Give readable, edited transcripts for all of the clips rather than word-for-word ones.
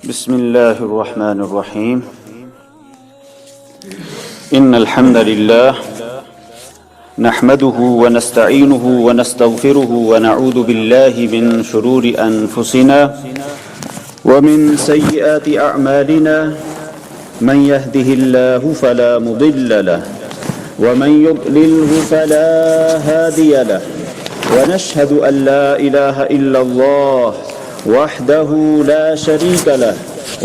بسم الله الرحمن الرحيم. إن الحمد لله نحمده ونستعينه ونستغفره ونعوذ بالله من شرور أنفسنا ومن سيئات أعمالنا. من يهده الله فلا مضل له ومن يضلله فلا هادي له. ونشهد أن لا إله إلا الله وحده لا شريك له.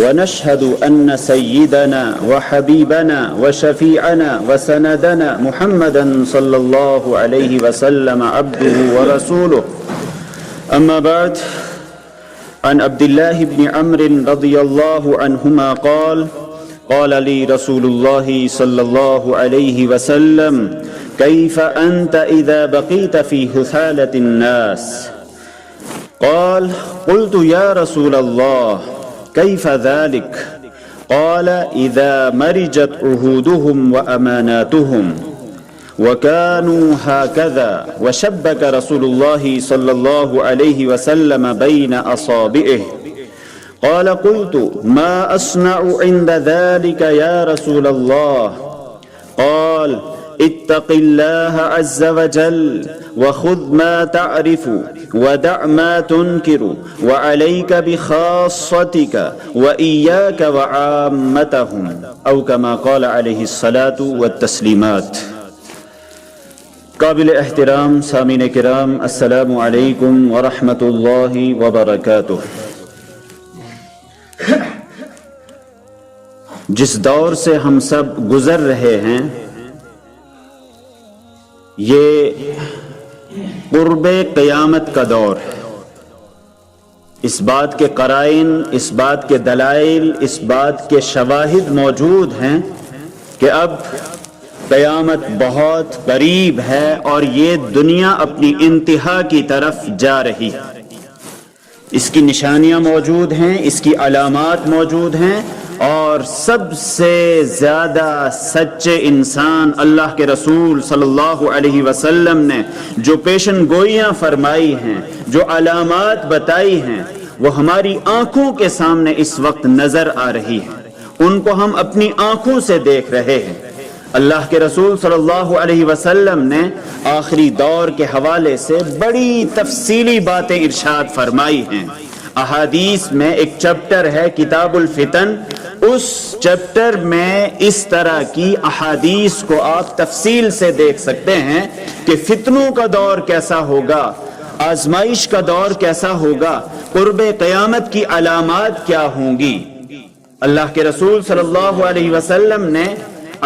ونشهد أن سيدنا وحبيبنا وشفيعنا وسندنا محمدا صلى الله عليه وسلم عبده ورسوله. أما بعد، عن عبد الله بن عمرو رضي الله عنهما قال: قال لي رسول الله صلى الله عليه وسلم: كيف أنت إذا بقيت في حثالة الناس؟ قال: قلت يا رسول الله كيف ذلك؟ قال: إذا مرجت عهودهم وأماناتهم وكانوا هكذا. وشبك رسول الله صلى الله عليه وسلم بين أصابعه. قال: قلت ما أصنع عند ذلك يا رسول الله؟ قال: اتق الله عز وجل وخذ ما تعرف ودع ما تنكر وعليك بخاصتك وإياك وعامتهم، أو كما قال عليه الصلاة والتسليمات. قابل احترام سامعین کرام، السلام علیکم ورحمۃ اللہ وبرکاتہ. جس دور سے ہم سب گزر رہے ہیں، یہ قرب قیامت کا دور ہے. اس بات کے قرائن، اس بات کے دلائل، اس بات کے شواہد موجود ہیں کہ اب قیامت بہت قریب ہے اور یہ دنیا اپنی انتہا کی طرف جا رہی ہے. اس کی نشانیاں موجود ہیں، اس کی علامات موجود ہیں، اور سب سے زیادہ سچے انسان اللہ کے رسول صلی اللہ علیہ وسلم نے جو پیشن گوئیاں فرمائی ہیں، جو علامات بتائی ہیں، وہ ہماری آنکھوں کے سامنے اس وقت نظر آ رہی ہیں. ان کو ہم اپنی آنکھوں سے دیکھ رہے ہیں. اللہ کے رسول صلی اللہ علیہ وسلم نے آخری دور کے حوالے سے بڑی تفصیلی باتیں ارشاد فرمائی ہیں. احادیث میں ایک چیپٹر ہے کتاب الفتن، اس چیپٹر میں اس طرح کی احادیث کو آپ تفصیل سے دیکھ سکتے ہیں کہ فتنوں کا دور کیسا ہوگا، آزمائش کا دور کیسا ہوگا، قرب قیامت کی علامات کیا ہوں گی. اللہ کے رسول صلی اللہ علیہ وسلم نے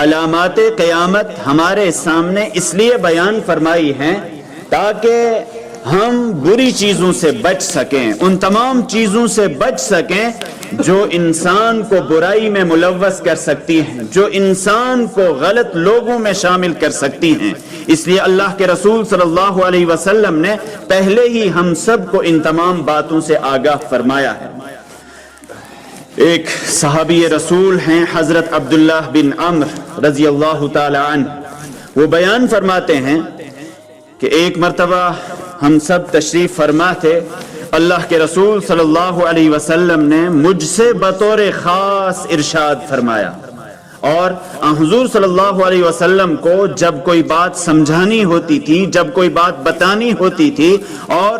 علامات قیامت ہمارے سامنے اس لیے بیان فرمائی ہیں تاکہ ہم بری چیزوں سے بچ سکیں، ان تمام چیزوں سے بچ سکیں جو انسان کو برائی میں ملوث کر سکتی ہیں، جو انسان کو غلط لوگوں میں شامل کر سکتی ہیں. اس لیے اللہ کے رسول صلی اللہ علیہ وسلم نے پہلے ہی ہم سب کو ان تمام باتوں سے آگاہ فرمایا ہے. ایک صحابی رسول ہیں حضرت عبداللہ بن عمرو رضی اللہ تعالی عنہ، وہ بیان فرماتے ہیں کہ ایک مرتبہ ہم سب تشریف فرما تھے. اللہ کے رسول صلی اللہ علیہ وسلم نے مجھ سے بطور خاص ارشاد فرمایا، اور حضور صلی اللہ علیہ وسلم کو جب کوئی بات سمجھانی ہوتی تھی، جب کوئی بات بتانی ہوتی تھی اور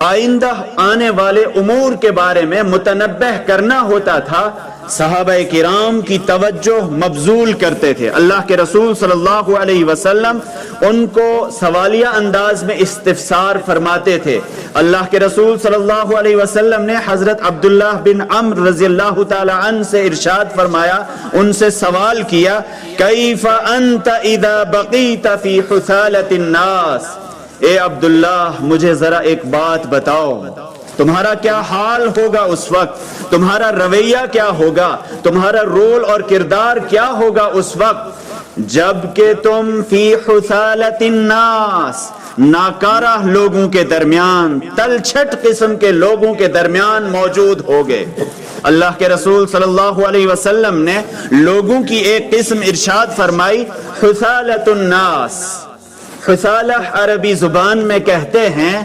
آئندہ آنے والے امور کے بارے میں متنبہ کرنا ہوتا تھا، صحابہ کرام کی توجہ مبذول کرتے تھے. اللہ کے رسول صلی اللہ علیہ وسلم ان کو سوالیہ انداز میں استفسار فرماتے تھے. اللہ کے رسول صلی اللہ علیہ وسلم نے حضرت عبداللہ بن عمرو رضی اللہ تعالی عنہ سے ارشاد فرمایا، ان سے سوال کیا: کیف انت اذا بقیت فی حثالۃ الناس؟ اے عبداللہ، مجھے ذرا ایک بات بتاؤ، تمہارا کیا حال ہوگا اس وقت، تمہارا رویہ کیا ہوگا، تمہارا رول اور کردار کیا ہوگا اس وقت جب کہ تم فی حثالۃ الناس، ناکارہ لوگوں کے درمیان، تلچھٹ قسم کے لوگوں کے درمیان موجود ہوگے. اللہ کے رسول صلی اللہ علیہ وسلم نے لوگوں کی ایک قسم ارشاد فرمائی، حثالۃ الناس. حثالہ عربی زبان میں کہتے ہیں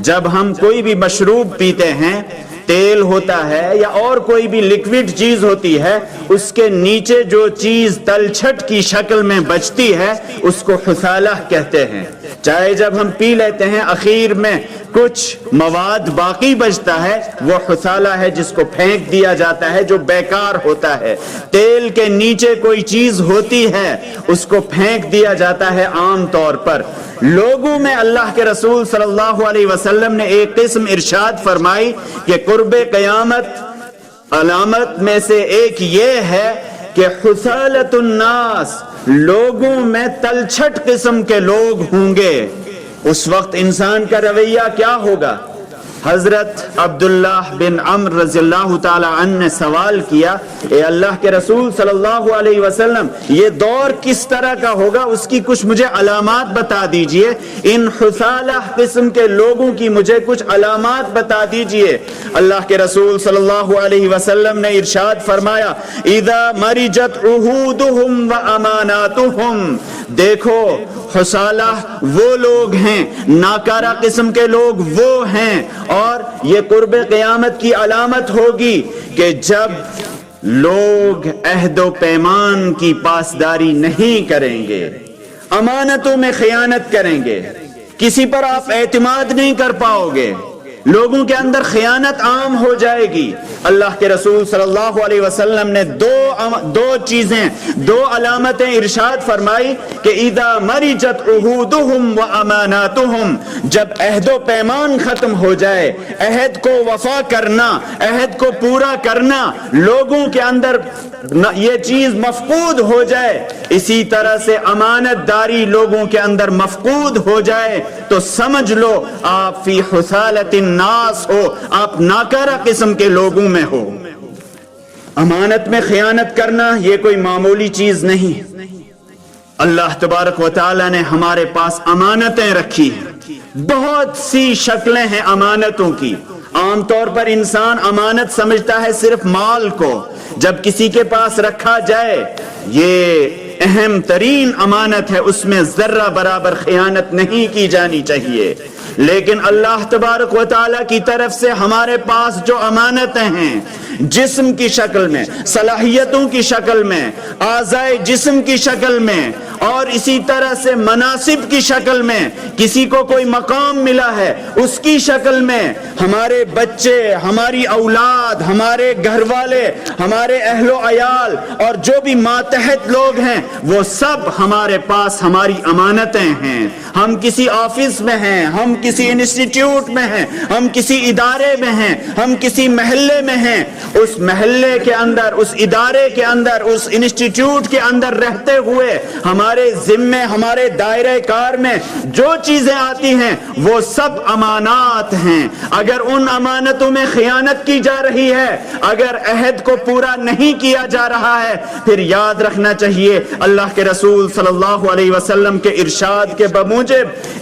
جب ہم کوئی بھی مشروب پیتے ہیں تیل ہوتا ہے یا اور کوئی بھی لیکوڈ چیز ہوتی ہے، اس کے نیچے جو چیز تلچھٹ کی شکل میں بچتی ہے اس کو حثالہ کہتے ہیں۔ چائے جب ہم پی لیتے ہیں اخیر میں کچھ مواد باقی بچتا ہے، وہ حثالہ ہے جس کو پھینک دیا جاتا ہے، جو بیکار ہوتا ہے۔ تیل کے نیچے کوئی چیز ہوتی ہے اس کو پھینک دیا جاتا ہے عام طور پر۔ لوگوں میں اللہ کے رسول صلی اللہ علیہ وسلم نے ایک قسم ارشاد فرمائی کہ قرب قیامت علامت میں سے ایک یہ ہے کہ حثالۃ الناس، لوگوں میں تلچھٹ قسم کے لوگ ہوں گے۔ اس وقت انسان کا رویہ کیا ہوگا؟ حضرت عبداللہ بن عمرو رضی اللہ تعالی عنہ نے سوال کیا، اے اللہ کے رسول صلی اللہ علیہ وسلم، یہ دور کس طرح کا ہوگا؟ اس کی کچھ مجھے علامات بتا دیجئے، ان حثالہ قسم کے لوگوں کی مجھے کچھ علامات بتا دیجئے۔ اللہ کے رسول صلی اللہ علیہ وسلم نے ارشاد فرمایا، اذا مرجت عہودہم واماناتہم، دیکھو حثالہ وہ لوگ ہیں، ناکارہ قسم کے لوگ وہ ہیں، اور یہ قرب قیامت کی علامت ہوگی کہ جب لوگ عہد و پیمان کی پاسداری نہیں کریں گے، امانتوں میں خیانت کریں گے، کسی پر آپ اعتماد نہیں کر پاؤ گے، لوگوں کے اندر خیانت عام ہو جائے گی۔ اللہ کے رسول صلی اللہ علیہ وسلم نے دو علامتیں ارشاد فرمائی کہ اذا مرجت عہودہم واماناتہم، جب عہد و پیمان ختم ہو جائے، عہد کو وفا کرنا، عہد کو پورا کرنا لوگوں کے اندر یہ چیز مفقود ہو جائے، اسی طرح سے امانت داری لوگوں کے اندر مفقود ہو جائے، تو سمجھ لو آپ فی حثالۃ الناس ہو، آپ ناکارہ قسم کے لوگوں میں ہو۔ امانت میں خیانت کرنا یہ کوئی معمولی چیز نہیں۔ اللہ تبارک و تعالی نے ہمارے پاس امانتیں رکھی ہیں، بہت سی شکلیں ہیں امانتوں کی۔ عام طور پر انسان امانت سمجھتا ہے صرف مال کو، جب کسی کے پاس رکھا جائے یہ اہم ترین امانت ہے، اس میں ذرہ برابر خیانت نہیں کی جانی چاہیے۔ لیکن اللہ تبارک و تعالی کی طرف سے ہمارے پاس جو امانتیں ہیں، جسم کی شکل میں، صلاحیتوں کی شکل میں، اعضائے جسم کی شکل میں، اور اسی طرح سے مناصب کی شکل میں، کسی کو کوئی مقام ملا ہے اس کی شکل میں، ہمارے بچے، ہماری اولاد، ہمارے گھر والے، ہمارے اہل و عیال اور جو بھی ماتحت لوگ ہیں، وہ سب ہمارے پاس ہماری امانتیں ہیں۔ ہم کسی آفس میں ہیں، ہم کسی انسٹیٹیوٹ میں ہیں، ہم کسی ادارے میں ہیں، ہم کسی محلے میں ہیں، اس محلے کے اندر، اس ادارے کے اندر، اس انسٹیٹیوٹ کے اندر رہتے ہوئے ہمارے ذمے، ہمارے دائرہ کار میں جو چیزیں آتی ہیں وہ سب امانات ہیں۔ اگر ان امانتوں میں خیانت کی جا رہی ہے، اگر عہد کو پورا نہیں کیا جا رہا ہے، پھر یاد رکھنا چاہیے اللہ کے رسول صلی اللہ علیہ وسلم کے ارشاد کے بموجب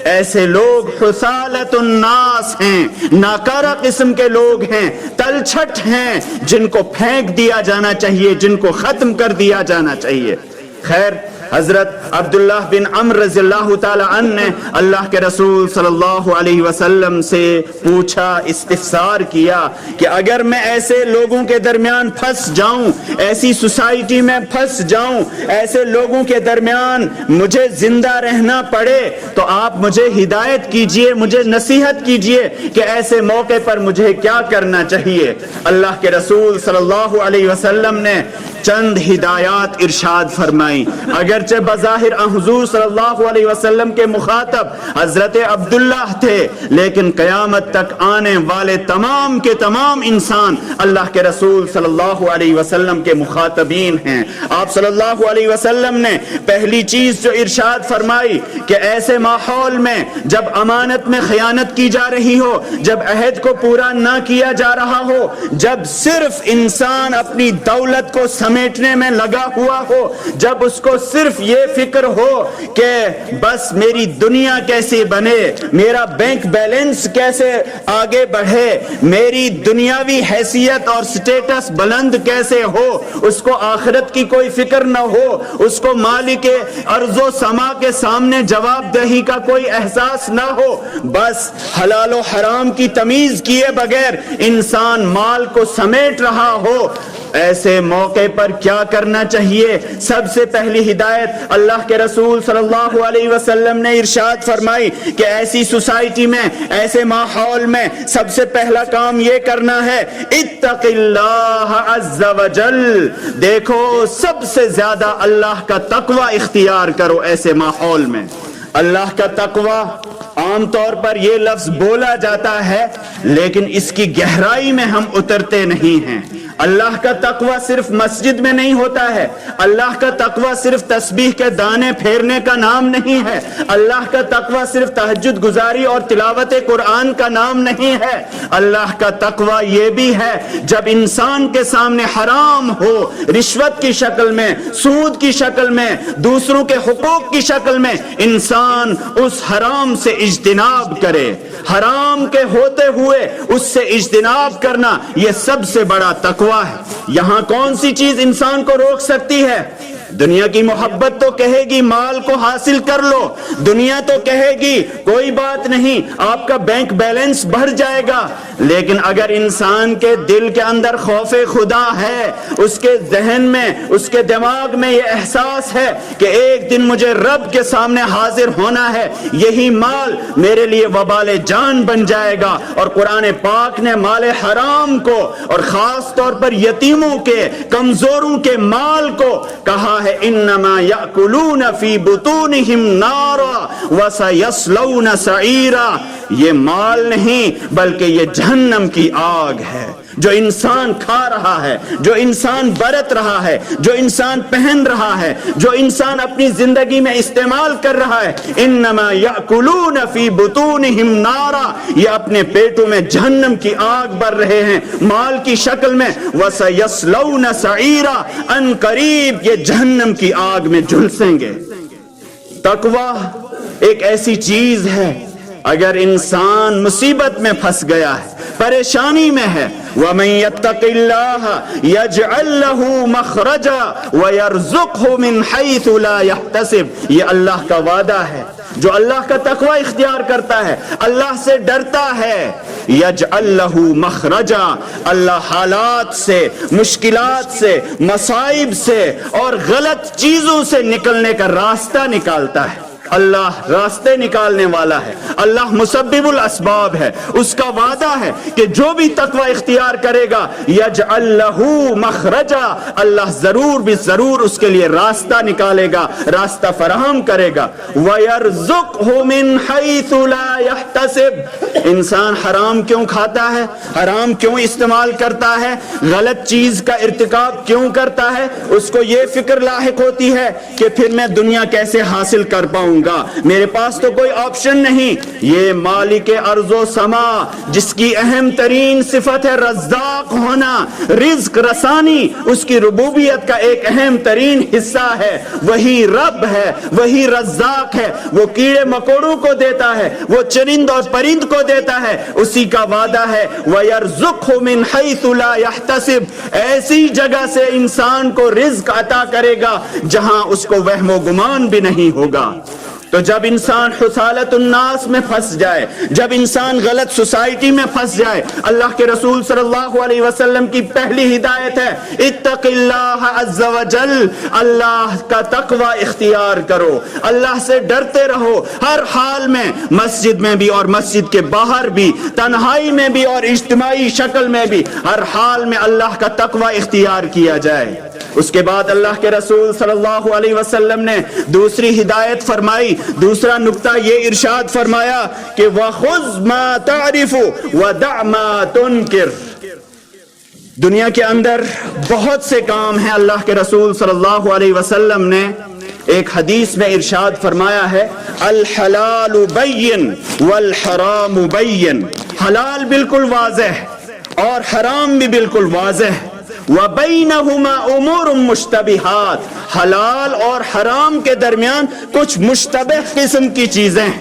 ایسے لوگ حثالۃ الناس ہیں، ناکارہ قسم کے لوگ ہیں، تلچھٹ ہیں، جن کو پھینک دیا جانا چاہیے، جن کو ختم کر دیا جانا چاہیے۔ خیر، حضرت عبداللہ بن عمرو رضی اللہ تعالی عنہ نے اللہ کے رسول صلی اللہ علیہ وسلم سے پوچھا، استفسار کیا کہ اگر میں ایسے لوگوں کے درمیان پھنس جاؤں، ایسی سوسائٹی میں پھنس جاؤں، ایسے لوگوں کے درمیان مجھے زندہ رہنا پڑے، تو آپ مجھے ہدایت کیجئے، مجھے نصیحت کیجئے کہ ایسے موقع پر مجھے کیا کرنا چاہیے۔ اللہ کے رسول صلی اللہ علیہ وسلم نے چند ہدایات ارشاد فرمائی۔ اگرچہ بظاہر حضور صلی اللہ علیہ وسلم کے مخاطب حضرت عبداللہ تھے، لیکن قیامت تک آنے والے تمام کے تمام انسان اللہ کے رسول صلی اللہ علیہ وسلم کے مخاطبین ہیں۔ آپ صلی اللہ علیہ وسلم نے پہلی چیز جو ارشاد فرمائی کہ ایسے ماحول میں جب امانت میں خیانت کی جا رہی ہو، جب عہد کو پورا نہ کیا جا رہا ہو، جب صرف انسان اپنی دولت کو سمیٹنے میں لگا ہوا ہو، جب اس کو صرف یہ فکر ہو کہ بس میری دنیا کیسے بنے، میرا بینک بیلنس کیسے آگے بڑھے، میری دنیاوی حیثیت اور سٹیٹس بلند کیسے ہو، اس کو آخرت کی کوئی فکر نہ ہو، اس کو مالک ارض و سما کے سامنے جواب دہی کا کوئی احساس نہ ہو، بس حلال و حرام کی تمیز کیے بغیر انسان مال کو سمیٹ رہا ہو، ایسے موقع پر کیا کرنا چاہیے؟ سب سے پہلی ہدایت اللہ کے رسول صلی اللہ علیہ وسلم نے ارشاد فرمائی کہ ایسی سوسائٹی میں، ایسے ماحول میں سب سے پہلا کام یہ کرنا ہے، اتق اللہ عز وجل، دیکھو سب سے زیادہ اللہ کا تقوی اختیار کرو ایسے ماحول میں۔ اللہ کا تقوی عام طور پر یہ لفظ بولا جاتا ہے لیکن اس کی گہرائی میں ہم اترتے نہیں ہیں۔ اللہ کا تقوی صرف مسجد میں نہیں ہوتا ہے، اللہ کا تقوی صرف تسبیح کے دانے پھیرنے کا نام نہیں ہے، اللہ کا تقوی صرف تہجد گزاری اور تلاوت قرآن کا نام نہیں ہے، اللہ کا تقوی یہ بھی ہے جب انسان کے سامنے حرام ہو، رشوت کی شکل میں، سود کی شکل میں، دوسروں کے حقوق کی شکل میں، انسان اس حرام سے اجتناب کرے۔ حرام کے ہوتے ہوئے اس سے اجتناب کرنا یہ سب سے بڑا تقوی ہے۔ یہاں کون سی چیز انسان کو روک سکتی ہے؟ دنیا کی محبت تو کہے گی مال کو حاصل کر لو، دنیا تو کہے گی کوئی بات نہیں آپ کا بینک بیلنس بڑھ جائے گا، لیکن اگر انسان کے دل کے اندر خوف خدا ہے، اس کے ذہن میں، اس کے دماغ میں یہ احساس ہے کہ ایک دن مجھے رب کے سامنے حاضر ہونا ہے، یہی مال میرے لیے وبال جان بن جائے گا۔ اور قرآن پاک نے مال حرام کو اور خاص طور پر یتیموں کے، کمزوروں کے مال کو کہا ہے انما یاکلون فی بطونہم نارا وسیصلون سعیرا، یہ مال نہیں بلکہ یہ جہنم کی آگ ہے جو انسان کھا رہا ہے، جو انسان برت رہا ہے، جو انسان پہن رہا ہے، جو انسان اپنی زندگی میں استعمال کر رہا ہے۔ انما یاکلون فی بطونہم نارا، یہ اپنے پیٹوں میں جہنم کی آگ بر رہے ہیں مال کی شکل میں۔ وسیصلون سعیرا، ان قریب یہ جہنم کی آگ میں جھلسیں گے۔ تقوی ایک ایسی چیز ہے اگر انسان مصیبت میں پھنس گیا ہے، پریشانی میں ہے، وَمَن يَتَّقِ اللَّهَ يَجْعَل لَّهُ مَخْرَجًا وَيَرْزُقْهُ مِنْ حَيْثُ لَا يَحْتَسِبُ، یہ اللہ کا وعدہ ہے۔ جو اللہ کا تقوی اختیار کرتا ہے، اللہ سے ڈرتا ہے، یجعل لہ مخرجا، اللہ حالات سے، مشکلات سے، مصائب سے اور غلط چیزوں سے نکلنے کا راستہ نکالتا ہے۔ اللہ راستے نکالنے والا ہے، اللہ مسبب الاسباب ہے۔ اس کا وعدہ ہے کہ جو بھی تقوی اختیار کرے گا یجعل لہ مخرجا، اللہ ضرور بھی ضرور اس کے لیے راستہ نکالے گا، راستہ فراہم کرے گا۔ وَيَرْزُقْهُ مِنْ حَيْثُ لَا يَحْتَسِبُ، انسان حرام کیوں کھاتا ہے، حرام کیوں استعمال کرتا ہے، غلط چیز کا ارتکاب کیوں کرتا ہے؟ اس کو یہ فکر لاحق ہوتی ہے کہ پھر میں دنیا کیسے حاصل کر پاؤں گا، میرے پاس تو کوئی آپشن نہیں۔ یہ مالک ارض و سما جس کی اہم ترین صفت ہے رزاق ہونا، رزق رسانی، اس کی ربوبیت کا ایک اہم ترین حصہ ہے، وہی رب ہے، وہی رزاق ہے، وہ کیڑے مکوڑوں کو دیتا ہے، وہ چرند اور پرند کو دیتا ہے، اسی کا وعدہ ہے وَيَرْزُقْهُ مِنْ حَيْثُ لَا يَحْتَسِبُ، ایسی جگہ سے انسان کو رزق عطا کرے گا جہاں اس کو وہم و گمان بھی نہیں ہوگا۔ تو جب انسان حثالت الناس میں پھنس جائے، جب انسان غلط سوسائٹی میں پھنس جائے، اللہ کے رسول صلی اللہ علیہ وسلم کی پہلی ہدایت ہے اتق اللہ عز وجل، اللہ کا تقوی اختیار کرو، اللہ سے ڈرتے رہو ہر حال میں، مسجد میں بھی اور مسجد کے باہر بھی، تنہائی میں بھی اور اجتماعی شکل میں بھی، ہر حال میں اللہ کا تقوی اختیار کیا جائے۔ اس کے بعد اللہ کے رسول صلی اللہ علیہ وسلم نے دوسری ہدایت فرمائی، دوسرا نقطہ یہ ارشاد فرمایا کہ وَخُذْ مَا تَعْرِفُ وَدَعْ مَا تُنْكِرُ، دنیا کے اندر بہت سے کام ہیں۔ اللہ کے رسول صلی اللہ علیہ وسلم نے ایک حدیث میں ارشاد فرمایا ہے الحلال بین والحرام بین، حلال بالکل واضح اور حرام بھی بالکل واضح۔ وَبَيْنَهُمَا أُمُورٌ مُشْتَبِهَاتٌ, حلال اور حرام کے درمیان کچھ مشتبہ قسم کی چیزیں ہیں.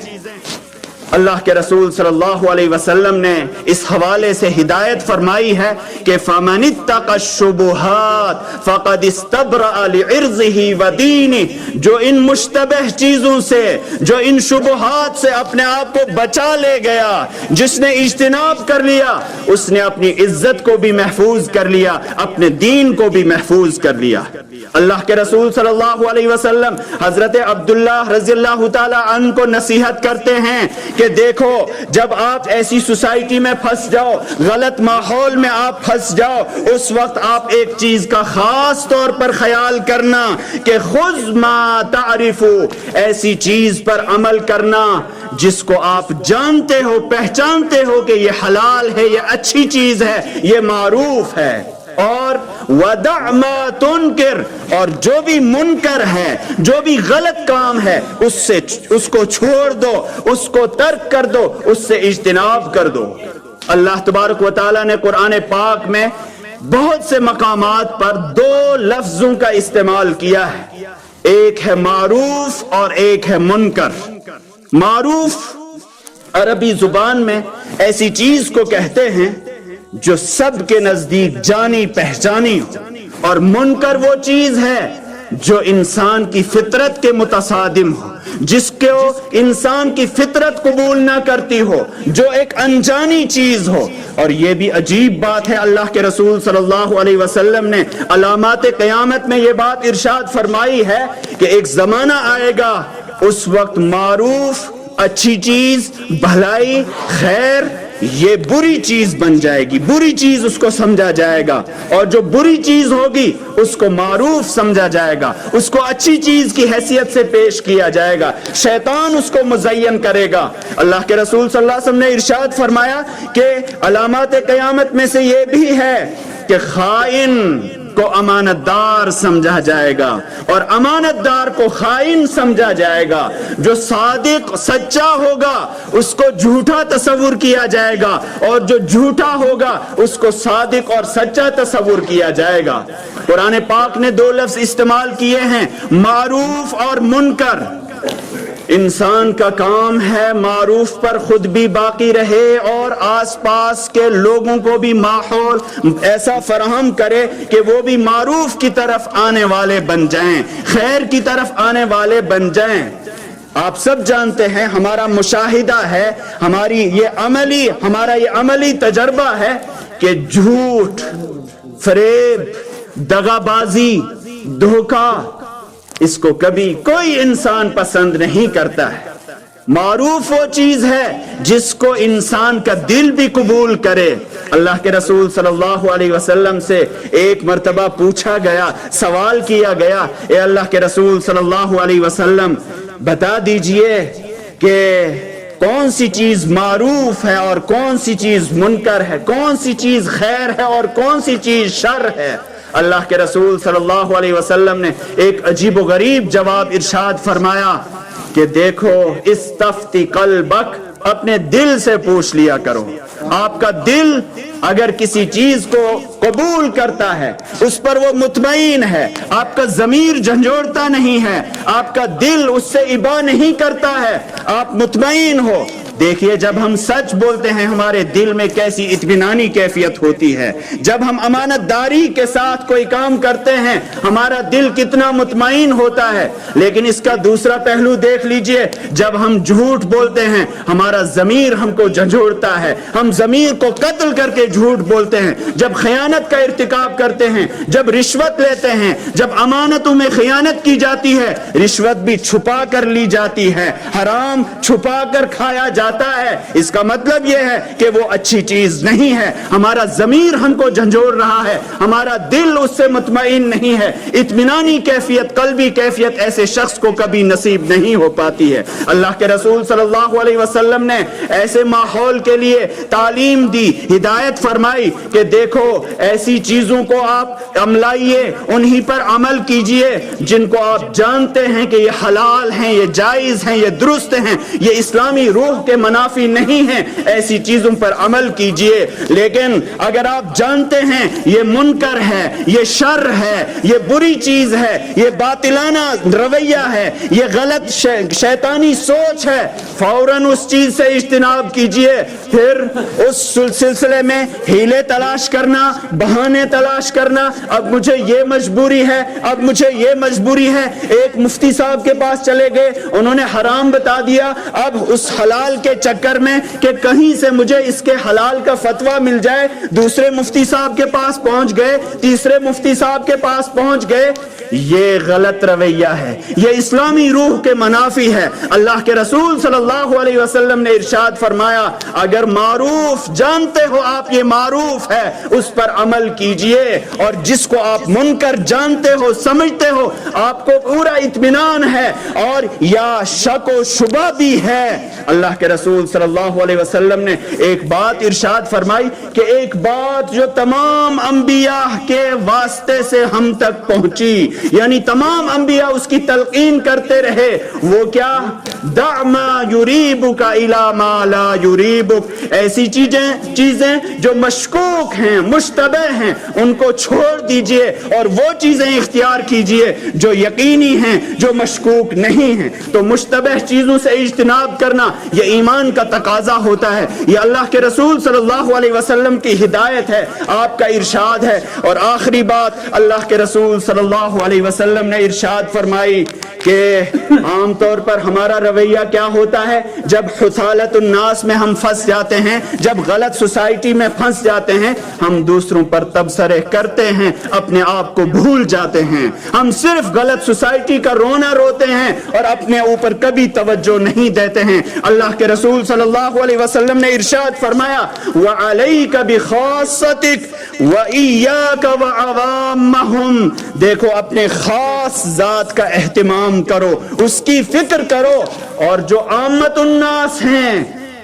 اللہ کے رسول صلی اللہ علیہ وسلم نے اس حوالے سے ہدایت فرمائی ہے کہ فَمَنِ اتَّقَى الشُّبُهَاتِ فَقَدِ اسْتَبْرَأَ لِعِرْضِهِ وَدِينِهِ, جو ان مشتبہ چیزوں سے, جو ان شبہات سے اپنے آپ کو بچا لے گیا, جس نے اجتناب کر لیا, اس نے اپنی عزت کو بھی محفوظ کر لیا, اپنے دین کو بھی محفوظ کر لیا. اللہ کے رسول صلی اللہ علیہ وسلم حضرت عبداللہ رضی اللہ تعالی عنہ کو نصیحت کرتے ہیں کہ دیکھو, جب آپ ایسی سوسائٹی میں پھنس جاؤ, غلط ماحول میں آپ پھنس جاؤ, اس وقت آپ ایک چیز کا خاص طور پر خیال کرنا کہ خذ ما تعرف, ایسی چیز پر عمل کرنا جس کو آپ جانتے ہو, پہچانتے ہو کہ یہ حلال ہے, یہ اچھی چیز ہے, یہ معروف ہے. اور وَدَعْ مَا تُنْكِرْ, اور جو بھی منکر ہے, جو بھی غلط کام ہے, اس کو چھوڑ دو, اس کو ترک کر دو, اس سے اجتناب کر دو. اللہ تبارک و تعالیٰ نے قرآن پاک میں بہت سے مقامات پر دو لفظوں کا استعمال کیا ہے, ایک ہے معروف اور ایک ہے منکر. معروف عربی زبان میں ایسی چیز کو کہتے ہیں جو سب کے نزدیک جانی پہچانی ہو, اور منکر وہ چیز ہے جو انسان کی فطرت کے متصادم ہو, جس کو انسان کی فطرت قبول نہ کرتی ہو, جو ایک انجانی چیز ہو. اور یہ بھی عجیب بات ہے, اللہ کے رسول صلی اللہ علیہ وسلم نے علامات قیامت میں یہ بات ارشاد فرمائی ہے کہ ایک زمانہ آئے گا, اس وقت معروف, اچھی چیز, بھلائی, خیر, یہ بری چیز بن جائے گی, بری چیز اس کو سمجھا جائے گا, اور جو بری چیز ہوگی اس کو معروف سمجھا جائے گا, اس کو اچھی چیز کی حیثیت سے پیش کیا جائے گا, شیطان اس کو مزین کرے گا. اللہ کے رسول صلی اللہ علیہ وسلم نے ارشاد فرمایا کہ علامات قیامت میں سے یہ بھی ہے کہ خائن کو امانت دار سمجھا جائے گا, اور امانت دار کو خائن سمجھا جائے گا. جو صادق سچا ہوگا اس کو جھوٹا تصور کیا جائے گا, اور جو جھوٹا ہوگا اس کو صادق اور سچا تصور کیا جائے گا. قرآن پاک نے دو لفظ استعمال کیے ہیں, معروف اور منکر. انسان کا کام ہے معروف پر خود بھی باقی رہے اور آس پاس کے لوگوں کو بھی ماحول ایسا فراہم کرے کہ وہ بھی معروف کی طرف آنے والے بن جائیں, خیر کی طرف آنے والے بن جائیں. آپ سب جانتے ہیں, ہمارا مشاہدہ ہے, ہمارا یہ عملی تجربہ ہے کہ جھوٹ, فریب, دغا بازی, دھوکہ, اس کو کبھی کوئی انسان پسند نہیں کرتا ہے. معروف وہ چیز ہے جس کو انسان کا دل بھی قبول کرے. اللہ کے رسول صلی اللہ علیہ وسلم سے ایک مرتبہ پوچھا گیا, سوال کیا گیا, اے اللہ کے رسول صلی اللہ علیہ وسلم بتا دیجئے کہ کون سی چیز معروف ہے اور کون سی چیز منکر ہے, کون سی چیز خیر ہے اور کون سی چیز شر ہے. اللہ کے رسول صلی اللہ علیہ وسلم نے ایک عجیب و غریب جواب ارشاد فرمایا کہ دیکھو, استفتی قلبک, اپنے دل سے پوچھ لیا کرو. آپ کا دل اگر کسی چیز کو قبول کرتا ہے, اس پر وہ مطمئن ہے, آپ کا ضمیر جھنجھوڑتا نہیں ہے, آپ کا دل اس سے ابا نہیں کرتا ہے, آپ مطمئن ہو. دیکھیے, جب ہم سچ بولتے ہیں ہمارے دل میں کیسی اطمینانی کیفیت ہوتی ہے. جب ہم امانت داری کے ساتھ کوئی کام کرتے ہیں ہمارا دل کتنا مطمئن ہوتا ہے. لیکن اس کا دوسرا پہلو دیکھ لیجئے, جب ہم جھوٹ بولتے ہیں ہمارا ضمیر ہم کو جھنجھوڑتا ہے, ہم ضمیر کو قتل کر کے جھوٹ بولتے ہیں. جب خیانت کا ارتکاب کرتے ہیں, جب رشوت لیتے ہیں, جب امانتوں میں خیانت کی جاتی ہے, رشوت بھی چھپا کر لی جاتی ہے, حرام چھپا کر کھایا جاتا ہے, اس کا مطلب یہ ہے کہ وہ اچھی چیز نہیں ہے. ہمارا ضمیر ہم کو جھنجھوڑ رہا ہے, ہمارا دل اس سے مطمئن نہیں ہے. اطمینانی کیفیت, قلبی کیفیت ایسے شخص کو کبھی نصیب نہیں ہو پاتی ہے. اللہ کے رسول صلی اللہ علیہ وسلم نے ایسے ماحول کے لیے تعلیم دی, ہدایت فرمائی کہ دیکھو ایسی چیزوں کو آپ عملائیے, انہی پر عمل کیجئے جن کو آپ جانتے ہیں کہ یہ حلال ہیں, یہ جائز ہیں, یہ درست ہیں, یہ اسلامی روح کے کے منافی نہیں ہیں ایسی چیزوں پر عمل کیجئے. لیکن اگر آپ جانتے ہیں یہ منکر ہے، یہ شر ہے، یہ بری چیز ہے، یہ باطلانہ رویہ ہے، یہ غلط شیطانی سوچ ہے، فوراً اس چیز سے اجتناب کیجئے. پھر اس سلسلے میں ہیلے تلاش کرنا، بہانے تلاش کرنا، اب مجھے یہ مجبوری ہے، اب مجھے یہ مجبوری ہے. ایک مفتی صاحب کے پاس چلے گئے، انہوں نے حرام بتا دیا، اب اس حلال کے چکر میں کہ کہیں سے مجھے اس کے حلال کا فتویٰ مل جائے، دوسرے مفتی صاحب کے پاس پہنچ گئے، تیسرے مفتی صاحب کے پاس پہنچ گئے. یہ غلط رویہ ہے، یہ اسلامی روح کے منافی ہے. اللہ کے رسول صلی اللہ علیہ وسلم نے ارشاد فرمایا اگر معروف جانتے ہو آپ یہ معروف ہے اس پر عمل کیجئے، اور جس کو آپ منکر جانتے ہو سمجھتے ہو آپ کو پورا اطمینان ہے اور یا شک و شبہ بھی ہے. اللہ کے رسول صلی اللہ علیہ وسلم نے ایک بات ارشاد فرمائی کہ ایک بات جو تمام انبیاء کے واسطے سے ہم تک پہنچی، یعنی تمام انبیاء اس کی تلقین کرتے رہے، وہ کیا؟ دع ما یریبک الی ما لا یریبک. ایسی چیزیں جو مشکوک ہیں، مشتبہ ہیں، ان کو چھوڑ دیجئے اور وہ چیزیں اختیار کیجئے جو یقینی ہیں، جو مشکوک نہیں ہیں. تو مشتبہ چیزوں سے اجتناب کرنا یہ ایمان کا تقاضا ہوتا ہے، یہ اللہ کے رسول صلی اللہ علیہ وسلم کی ہدایت ہے، آپ کا ارشاد ہے. اور آخری بات اللہ کے رسول صلی اللہ علیہ وسلم نے ارشاد فرمائی کہ عام طور پر ہمارا رویہ کیا ہوتا ہے جب حثالت الناس میں ہم پھنس جاتے ہیں، جب غلط سوسائٹی میں پھنس جاتے ہیں، ہم دوسروں پر تبصرے کرتے ہیں، اپنے آپ کو بھول جاتے ہیں. ہم صرف غلط سوسائٹی کا رونا روتے ہیں اور اپنے اوپر کبھی توجہ نہیں دیتے ہیں. اللہ کے رسول صلی اللہ علیہ وسلم نے ارشاد فرمایا وَعَلَيْكَ بِخَاصَّتِكَ وَإِيَّاكَ وَعَوَامَّهُمْ. دیکھو اپنے خاص ذات کا اہتمام کرو، اس کی فکر کرو، اور جو عامت الناس ہیں.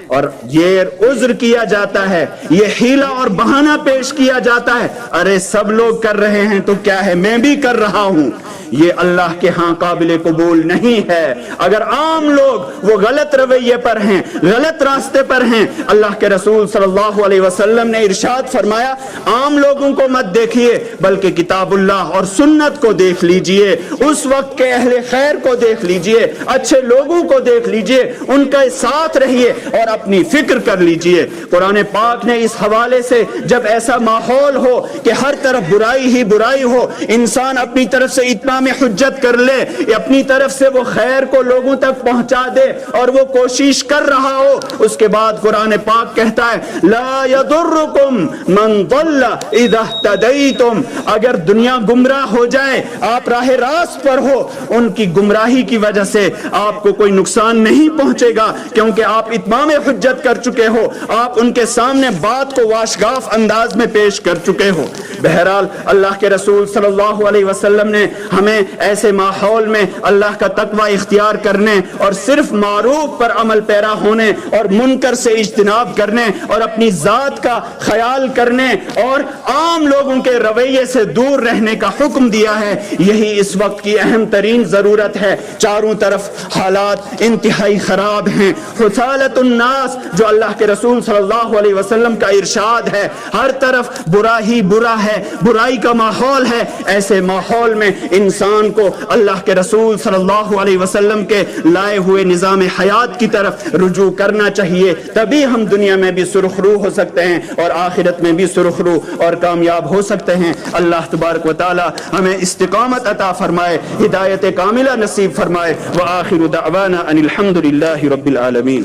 اور یہ عذر کیا جاتا ہے، یہ حیلہ اور بہانہ پیش کیا جاتا ہے، ارے سب لوگ کر رہے ہیں تو کیا ہے، میں بھی کر رہا ہوں. یہ اللہ کے ہاں قابل قبول نہیں ہے. اگر عام لوگ وہ غلط رویے پر ہیں، غلط راستے پر ہیں، اللہ کے رسول صلی اللہ علیہ وسلم نے ارشاد فرمایا عام لوگوں کو مت دیکھیے بلکہ کتاب اللہ اور سنت کو دیکھ لیجئے، اس وقت کے اہل خیر کو دیکھ لیجئے، اچھے لوگوں کو دیکھ لیجئے، ان کے ساتھ رہیے اور اپنی فکر کر لیجئے. قرآن پاک نے اس حوالے سے جب ایسا ماحول ہو کہ ہر طرف برائی ہی برائی ہو، انسان اپنی طرف سے اتمام حجت کر لے، اپنی طرف سے وہ خیر کو لوگوں تک پہنچا دے اور وہ کوشش کر رہا ہو، اس کے بعد قرآن پاک کہتا ہے لا یضرکم من ضل اذا اہتدیتم. اگر دنیا گمراہ ہو جائے، آپ راہ راست پر ہو، ان کی گمراہی کی وجہ سے آپ کو کوئی نقصان نہیں پہنچے گا کیونکہ آپ اتمام حجت کر چکے ہو، آپ ان کے سامنے بات کو واشگاف انداز میں پیش کر چکے ہو. بہرحال اللہ کے رسول صلی اللہ علیہ وسلم نے ہمیں ایسے ماحول میں اللہ کا تقوی اختیار کرنے اور صرف معروف پر عمل پیرا ہونے اور منکر سے اجتناب کرنے اور اپنی ذات کا خیال کرنے اور عام لوگوں کے رویے سے دور رہنے کا حکم دیا ہے. یہی اس وقت کی اہم ترین ضرورت ہے. چاروں طرف حالات انتہائی خراب ہیں. حثالت الناس جو اللہ کے رسول صلی اللہ علیہ وسلم کا ارشاد ہے، ہر طرف برا ہی برا ہے، برائی کا ماحول ہے. ایسے ماحول میں انسان کو اللہ کے رسول صلی اللہ علیہ وسلم کے لائے ہوئے نظام حیات کی طرف رجوع کرنا چاہیے. تبھی ہم دنیا میں بھی سرخرو ہو سکتے ہیں اور آخرت میں بھی سرخرو اور کامیاب ہو سکتے ہیں. اللہ تبارک و تعالی ہمیں استقامت عطا فرمائے، ہدایت کاملہ نصیب فرمائے. وآخر دعوانا ان الحمد للہ رب العالمین.